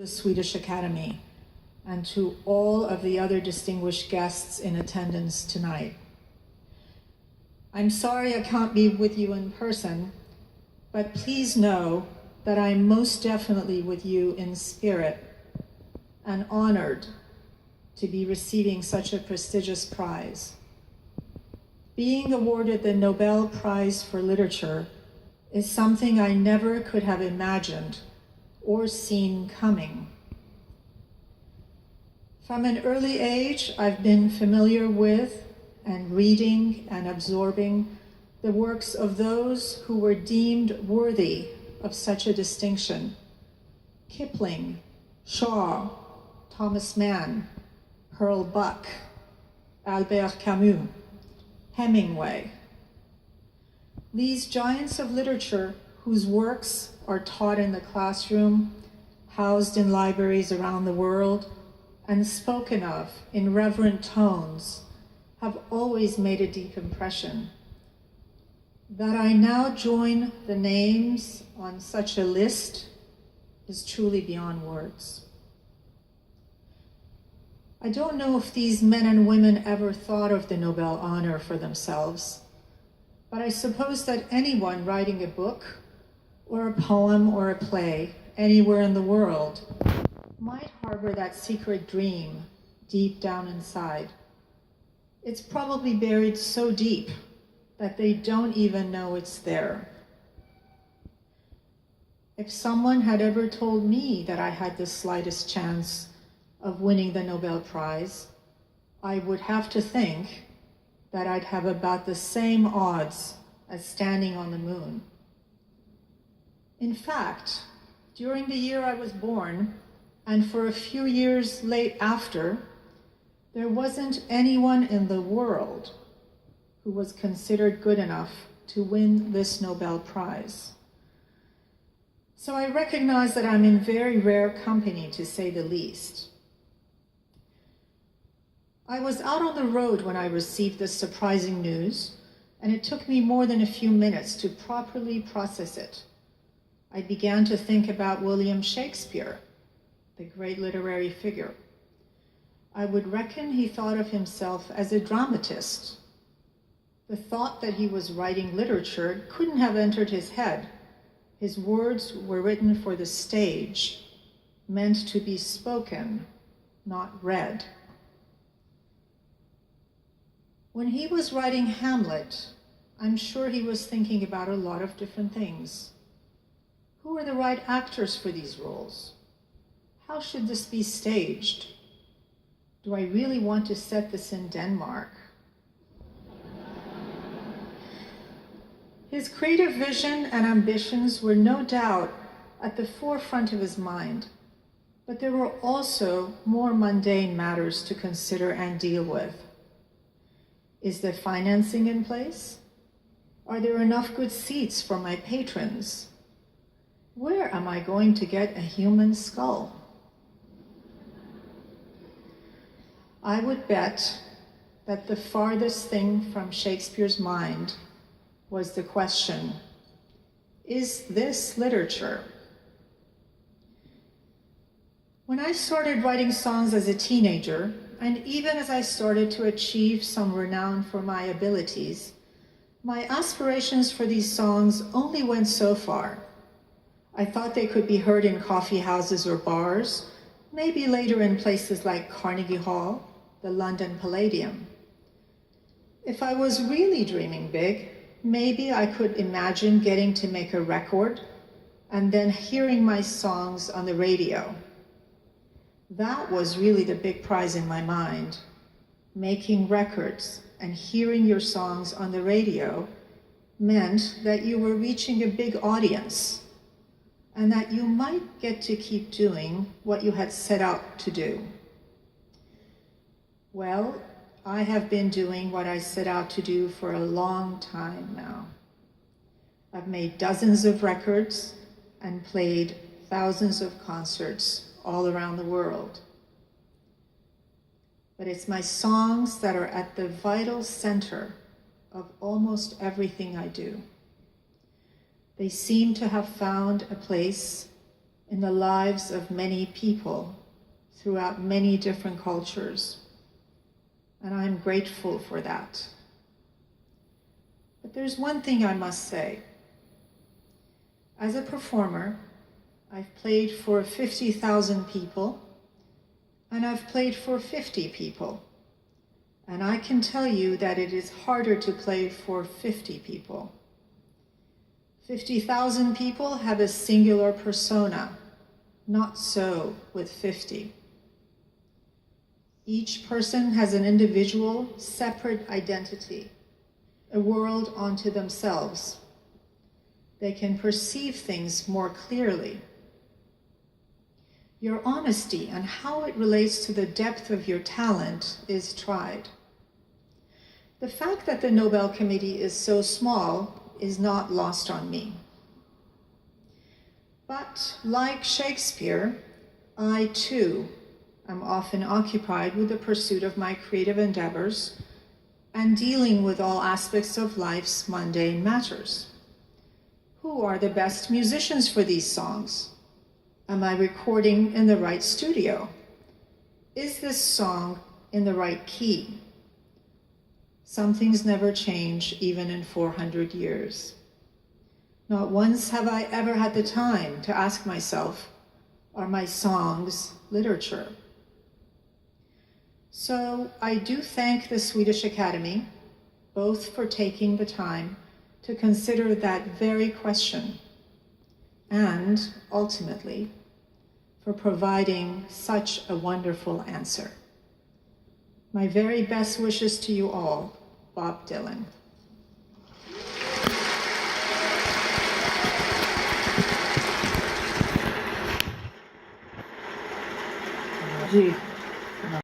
the Swedish Academy, and to all of the other distinguished guests in attendance tonight. I'm sorry I can't be with you in person, but please know that I'm most definitely with you in spirit and honored to be receiving such a prestigious prize. Being awarded the Nobel Prize for Literature is something I never could have imagined or seen coming. From an early age, I've been familiar with and reading and absorbing the works of those who were deemed worthy of such a distinction. Kipling, Shaw, Thomas Mann, Pearl Buck, Albert Camus, Hemingway. These giants of literature whose works are taught in the classroom, housed in libraries around the world, and spoken of in reverent tones, have always made a deep impression. That I now join the names on such a list is truly beyond words. I don't know if these men and women ever thought of the Nobel honor for themselves, but I suppose that anyone writing a book or a poem or a play anywhere in the world might harbor that secret dream deep down inside. It's probably buried so deep that they don't even know it's there. If someone had ever told me that I had the slightest chance of winning the Nobel Prize, I would have to think that I'd have about the same odds as standing on the moon. In fact, during the year I was born, and for a few years late after, there wasn't anyone in the world who was considered good enough to win this Nobel Prize. So I recognize that I'm in very rare company, to say the least. I was out on the road when I received this surprising news, and it took me more than a few minutes to properly process it. I began to think about William Shakespeare, the great literary figure. I would reckon he thought of himself as a dramatist. The thought that he was writing literature couldn't have entered his head. His words were written for the stage, meant to be spoken, not read. When he was writing Hamlet, I'm sure he was thinking about a lot of different things. Who are the right actors for these roles? How should this be staged? Do I really want to set this in Denmark? His creative vision and ambitions were no doubt at the forefront of his mind, but there were also more mundane matters to consider and deal with. Is the financing in place? Are there enough good seats for my patrons? Where am I going to get a human skull? I would bet that the farthest thing from Shakespeare's mind was the question, is this literature? When I started writing songs as a teenager, and even as I started to achieve some renown for my abilities, my aspirations for these songs only went so far. I thought they could be heard in coffee houses or bars, maybe later in places like Carnegie Hall, the London Palladium. If I was really dreaming big, maybe I could imagine getting to make a record and then hearing my songs on the radio. That was really the big prize in my mind. Making records and hearing your songs on the radio meant that you were reaching a big audience and that you might get to keep doing what you had set out to do. Well, I have been doing what I set out to do for a long time now. I've made dozens of records and played thousands of concerts all around the world. But it's my songs that are at the vital center of almost everything I do. They seem to have found a place in the lives of many people throughout many different cultures, and I'm grateful for that. But there's one thing I must say. As a performer, I've played for 50,000 people, and I've played for 50 people. And I can tell you that it is harder to play for 50 people. 50,000 people have a singular persona, not so with 50. Each person has an individual, separate identity, a world unto themselves. They can perceive things more clearly. Your honesty and how it relates to the depth of your talent is tried. The fact that the Nobel Committee is so small is not lost on me. But like Shakespeare, I too am often occupied with the pursuit of my creative endeavors and dealing with all aspects of life's mundane matters. Who are the best musicians for these songs? Am I recording in the right studio? Is this song in the right key? Some things never change, even in 400 years. Not once have I ever had the time to ask myself, are my songs literature? So I do thank the Swedish Academy, both for taking the time to consider that very question, and ultimately, for providing such a wonderful answer. My very best wishes to you all, Bob Dylan. Ji